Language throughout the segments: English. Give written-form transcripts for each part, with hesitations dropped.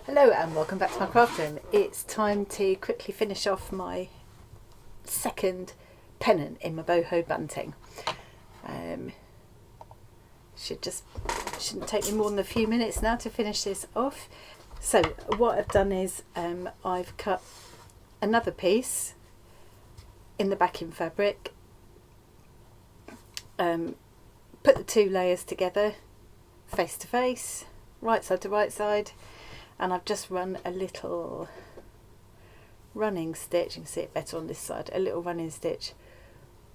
Hello and welcome back to my craft room. It's time to quickly finish off my second pennant in my boho bunting. Shouldn't take me more than a few minutes now to finish this off. So what I've done is I've cut another piece in the backing fabric, put the two layers together face to face, right side to right side, and I've just run a little running stitch. You can see it better on this side, a little running stitch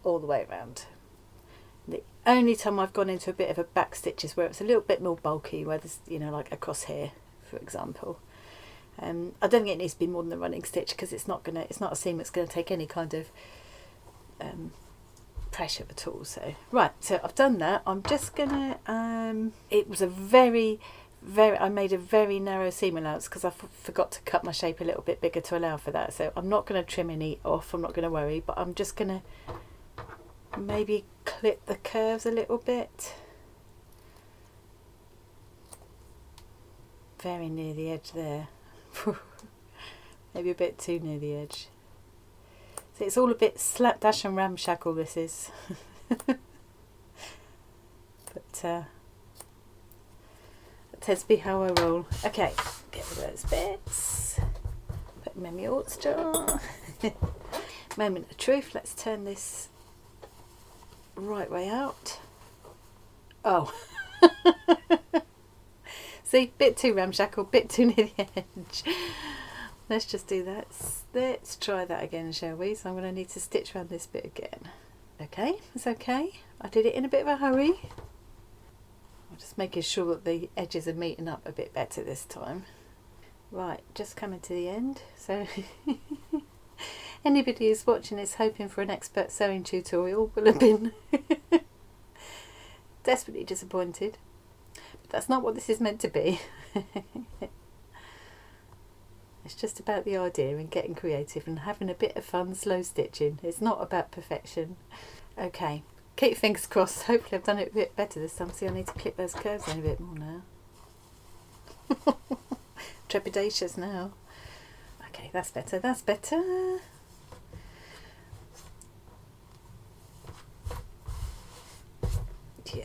all the way around. The only time I've gone into a bit of a back stitch is where it's a little bit more bulky, where there's, like across here, for example. I don't think it needs to be more than a running stitch because it's not a seam that's going to take any kind of pressure at all. So right, so I've done that. I'm just gonna it was I made a very narrow seam allowance because I forgot to cut my shape a little bit bigger to allow for that, so I'm not going to trim any off, I'm not going to worry, but I'm just going to maybe clip the curves a little bit, very near the edge there. Maybe a bit too near the edge. So it's all a bit slapdash and ramshackle, this is. But that tends to be how I roll. Okay, get rid of those bits, put them in my oats jar. Moment of truth, let's turn this right way out. Oh. See, bit too ramshackle, bit too near the edge. Let's just do that. Let's try that again, shall we? So I'm going to need to stitch around this bit again. Okay, it's okay. I did it in a bit of a hurry. I'm just making sure that the edges are meeting up a bit better this time. Right, just coming to the end. So anybody who's watching this hoping for an expert sewing tutorial will have been desperately disappointed. But that's not what this is meant to be. It's just about the idea and getting creative and having a bit of fun slow stitching. It's not about perfection. Okay, keep fingers crossed. Hopefully I've done it a bit better this time. See, I need to clip those curves in a bit more now. Trepidatious now. Okay, that's better, that's better. Yeah.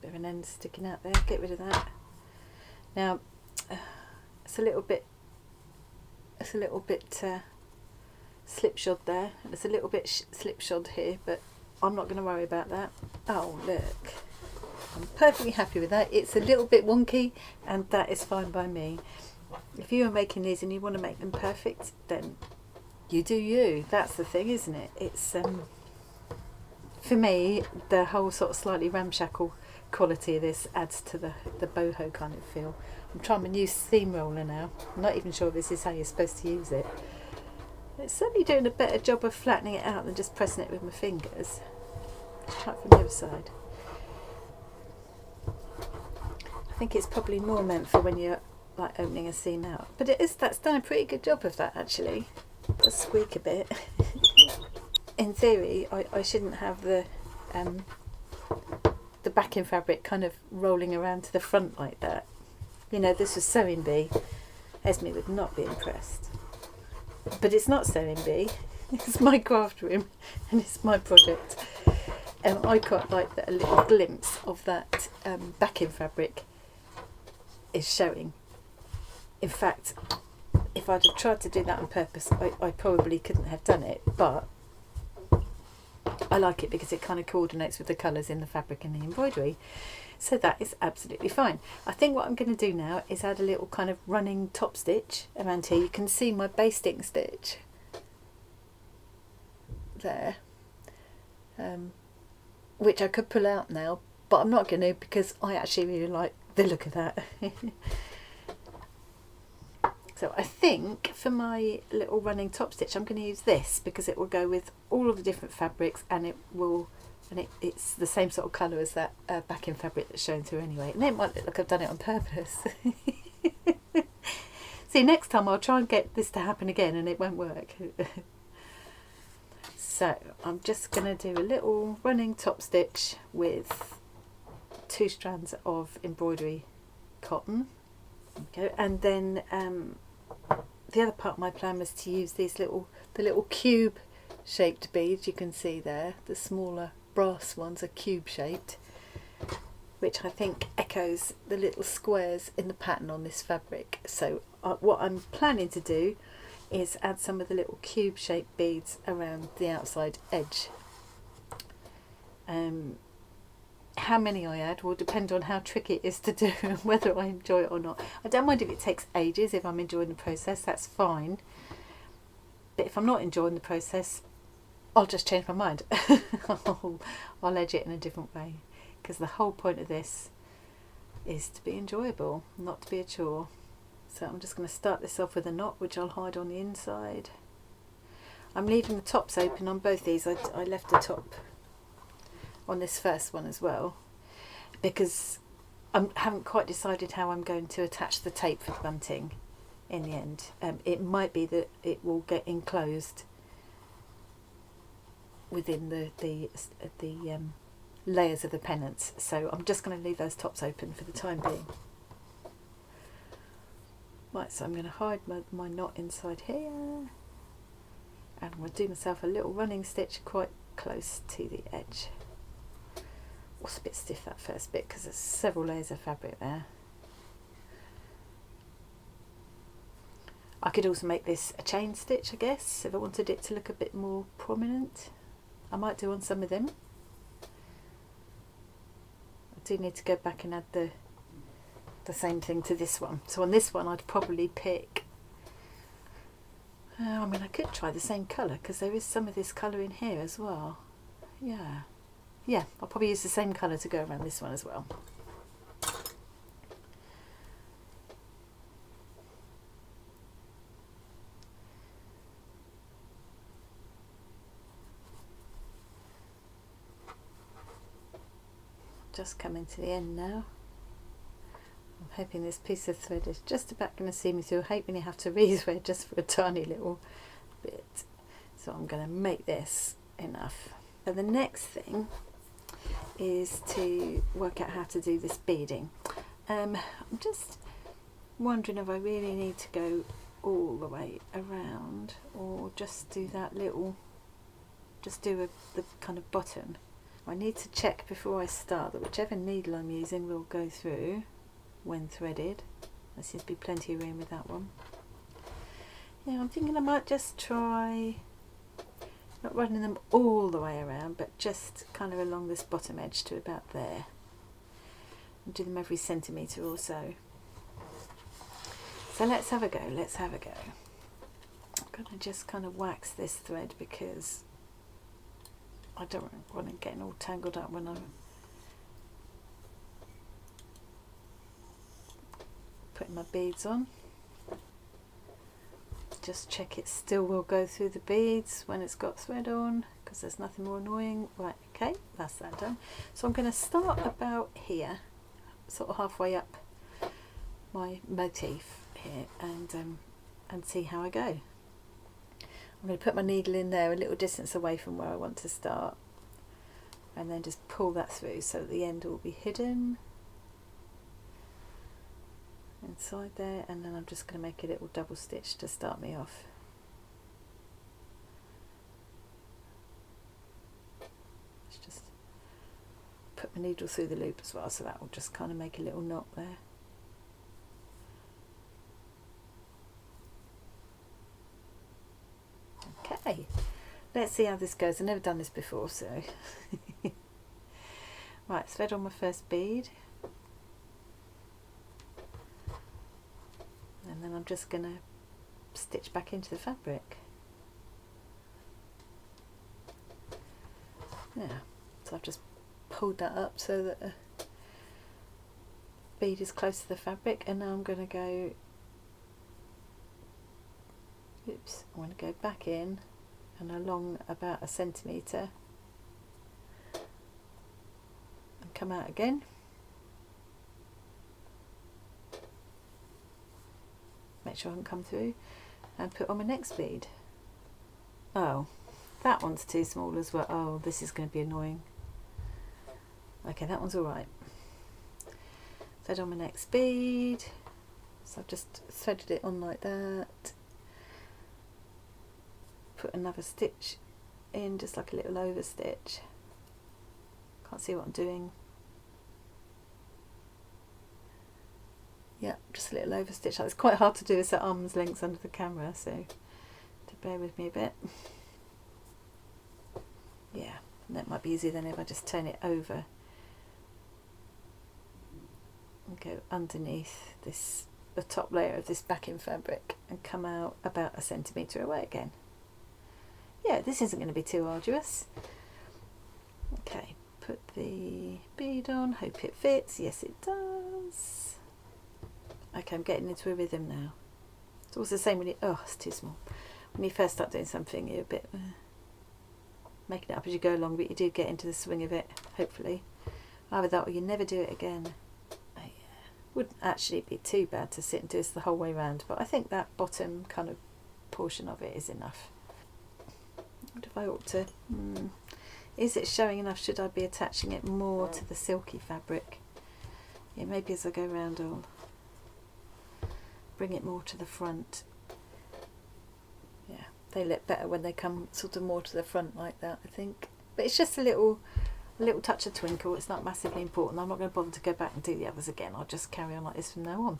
Bit of an end sticking out there, get rid of that. Now, it's a little bit slipshod there, and it's a little bit slipshod here, but I'm not going to worry about that. Oh look, I'm perfectly happy with that. It's a little bit wonky and that is fine by me. If you are making these and you want to make them perfect, then you do you. That's the thing, isn't it? It's for me, the whole sort of slightly ramshackle quality of this adds to the boho kind of feel. I'm trying my new seam roller now. I'm not even sure if this is how you're supposed to use it. It's certainly doing a better job of flattening it out than just pressing it with my fingers. Try it from the other side. I think it's probably more meant for when you're like opening a seam out, but that's done a pretty good job of that actually. It does squeak a bit. In theory, I shouldn't have the backing fabric kind of rolling around to the front like that. This was sewing bee. Esme would not be impressed. But it's not sewing bee. It's my craft room and it's my project. And I quite like that a little glimpse of that backing fabric is showing. In fact, if I'd have tried to do that on purpose, I probably couldn't have done it, but I like it because it kind of coordinates with the colours in the fabric and the embroidery. So that is absolutely fine. I think what I'm going to do now is add a little kind of running top stitch around here. You can see my basting stitch there, which I could pull out now, but I'm not going to because I actually really like the look of that. So I think for my little running top stitch I'm going to use this because it will go with all of the different fabrics, and it's the same sort of colour as that backing fabric that's showing through anyway. And it might look like I've done it on purpose. See, next time I'll try and get this to happen again and it won't work. So I'm just going to do a little running top stitch with 2 strands of embroidery cotton. Okay, and then the other part of my plan was to use these the little cube shaped beads you can see there. The smaller brass ones are cube shaped, which I think echoes the little squares in the pattern on this fabric. So what I'm planning to do is add some of the little cube shaped beads around the outside edge. How many I add will depend on how tricky it is to do and whether I enjoy it or not. I don't mind if it takes ages. If I'm enjoying the process, that's fine. But if I'm not enjoying the process, I'll just change my mind. I'll edge it in a different way, because the whole point of this is to be enjoyable, not to be a chore. So I'm just going to start this off with a knot, which I'll hide on the inside. I'm leaving the tops open on both these. I left the top on this first one as well, because I haven't quite decided how I'm going to attach the tape for the bunting in the end. It might be that it will get enclosed within the layers of the pennants, so I'm just going to leave those tops open for the time being. Right, so I'm going to hide my knot inside here, and I'm going to do myself a little running stitch quite close to the edge. Was a bit stiff that first bit because there's several layers of fabric there. I could also make this a chain stitch, I guess, if I wanted it to look a bit more prominent. I might do on some of them. I do need to go back and add the same thing to this one. So on this one I'd probably pick, I mean, I could try the same colour because there is some of this colour in here as well. Yeah, I'll probably use the same colour to go around this one as well. Just coming to the end now. I'm hoping this piece of thread is just about going to see me through. I hate when you have to re-thread just for a tiny little bit. So I'm going to make this enough. So the next thing is to work out how to do this beading. I'm just wondering if I really need to go all the way around, or just do that little, just do the kind of bottom. I need to check before I start that whichever needle I'm using will go through when threaded. There seems to be plenty of room with that one. Yeah, I'm thinking I might just try not running them all the way around, but just kind of along this bottom edge to about there. And do them every centimetre or so. So let's have a go, I'm going to just kind of wax this thread because I don't want it getting all tangled up when I'm putting my beads on. Just check it still will go through the beads when it's got thread on, because there's nothing more annoying. Right, okay, that's that done. So I'm going to start about here, sort of halfway up my motif here, and see how I go. I'm going to put my needle in there a little distance away from where I want to start, and then just pull that through so that the end will be hidden inside there, and then I'm just going to make a little double stitch to start me off. Let's just put my needle through the loop as well, so that will just kind of make a little knot there. Okay, let's see how this goes. I've never done this before, so right, thread on my first bead. And then I'm just going to stitch back into the fabric. Yeah, so I've just pulled that up so that the bead is close to the fabric, and now I'm going to go, oops, I'm going to go back in and along about 1 centimetre and come out again. Make sure I haven't come through, and put on my next bead. Oh, that one's too small as well. Oh, this is going to be annoying. Okay, that one's alright. Thread on my next bead, So I've just threaded it on like that, put another stitch in, just like a little over stitch. Can't see what I'm doing. Yeah, just a little over stitch. It's quite hard to do this at arm's length under the camera, so to bear with me a bit. Yeah, and that might be easier than if I just turn it over and go underneath this, the top layer of this backing fabric, and come out about 1 centimetre away again. Yeah, this isn't going to be too arduous. Okay, put the bead on, hope it fits. Yes, it does. Okay, I'm getting into a rhythm now. It's always the same when you, oh, it's too small. When you first start doing something, you're a bit making it up as you go along, but you do get into the swing of it, hopefully. Either that or you never do it again. Wouldn't actually be too bad to sit and do this the whole way around, but I think that bottom kind of portion of it is enough. What if I ought to? Is it showing enough? Should I be attaching it more to the silky fabric? Yeah, maybe as I go around I'll bring it more to the front. Yeah, they look better when they come sort of more to the front like that, I think. But it's just a little touch of twinkle. It's not massively important. I'm not going to bother to go back and do the others again. I'll just carry on like this from now on.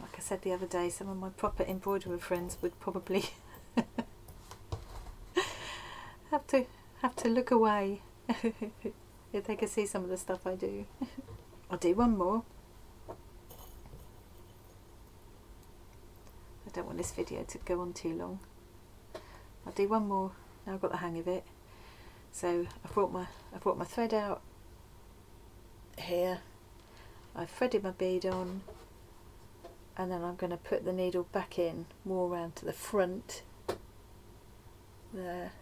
Like I said the other day, some of my proper embroiderer friends would probably have to look away if they could see some of the stuff I do. I'll do one more. I don't want this video to go on too long. I'll do one more. Now I've got the hang of it. So I've brought my thread out here. I've threaded my bead on, and then I'm going to put the needle back in more around to the front there.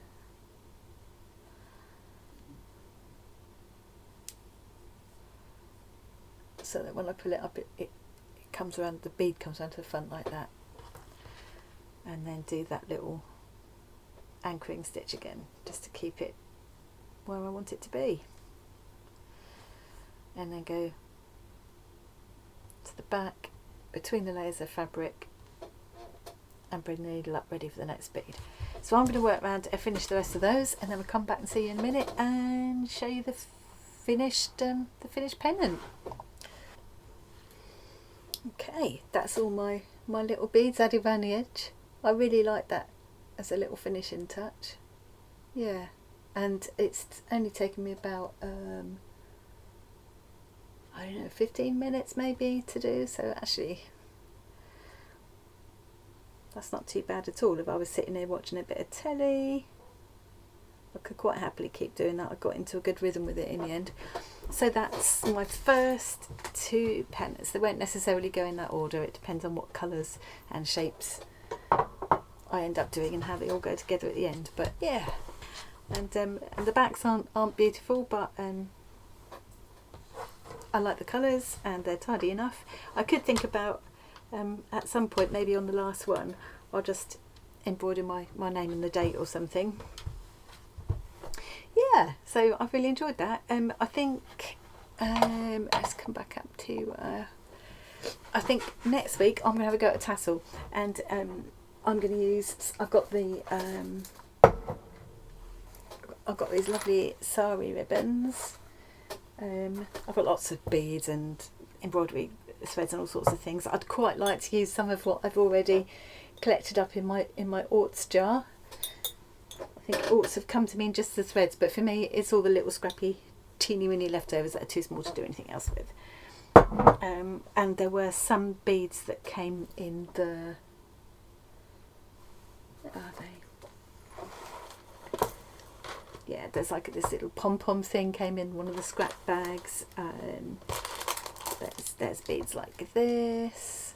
So that when I pull it up, it comes around, the bead comes around to the front like that. And then do that little anchoring stitch again, just to keep it where I want it to be. And then go to the back, between the layers of fabric, and bring the needle up ready for the next bead. So I'm going to work around and finish the rest of those, and then we'll come back and see you in a minute and show you the finished pennant. Okay, that's all my little beads added around the edge. I really like that as a little finishing touch. Yeah, and it's only taken me about I don't know, 15 minutes maybe to do, so actually that's not too bad at all. If I was sitting here watching a bit of telly, I could quite happily keep doing that. I got into a good rhythm with it in the end. So that's my first 2 pennants. They won't necessarily go in that order. It depends on what colours and shapes I end up doing and how they all go together at the end. But yeah, and the backs aren't beautiful, but I like the colours and they're tidy enough. I could think about at some point, maybe on the last one, I'll just embroider my name and the date or something. Yeah, so I've really enjoyed that. I think let's come back up to I think next week I'm going to have a go at a tassel, and I'm going to use, I've got these lovely sari ribbons. I've got lots of beads and embroidery threads and all sorts of things. I'd quite like to use some of what I've already collected up in my aughts jar. I think aughts have come to me in just the threads, but for me it's all the little scrappy teeny weeny leftovers that are too small to do anything else with. And there were some beads that came in the, where are they? Yeah, there's like this little pom-pom thing came in one of the scrap bags. There's beads like this.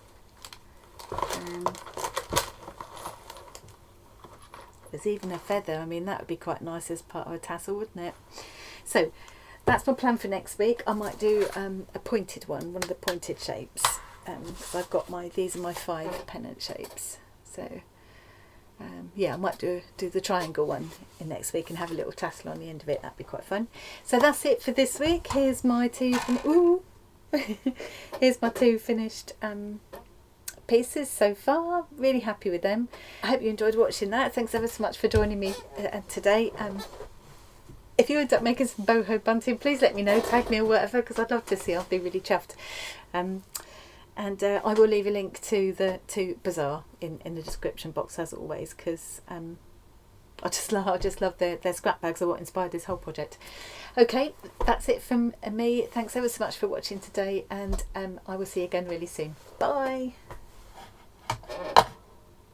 There's even a feather. I mean, that would be quite nice as part of a tassel, wouldn't it? So that's my plan for next week. I might do a pointed one of the pointed shapes, because I've got these are my 5 pennant shapes. So yeah, I might do the triangle one in next week and have a little tassel on the end of it. That'd be quite fun. So that's it for this week. Here's my 2 here's my 2 finished pieces so far. Really happy with them. I hope you enjoyed watching that. Thanks ever so much for joining me today. If you end up making some boho bunting, please let me know, tag me or whatever, because I'd love to see. I'll be really chuffed. And I will leave a link to Bazaar in the description box as always, because I just love their scrap bags are what inspired this whole project. Okay, that's it from me. Thanks ever so much for watching today, and I will see you again really soon. Bye.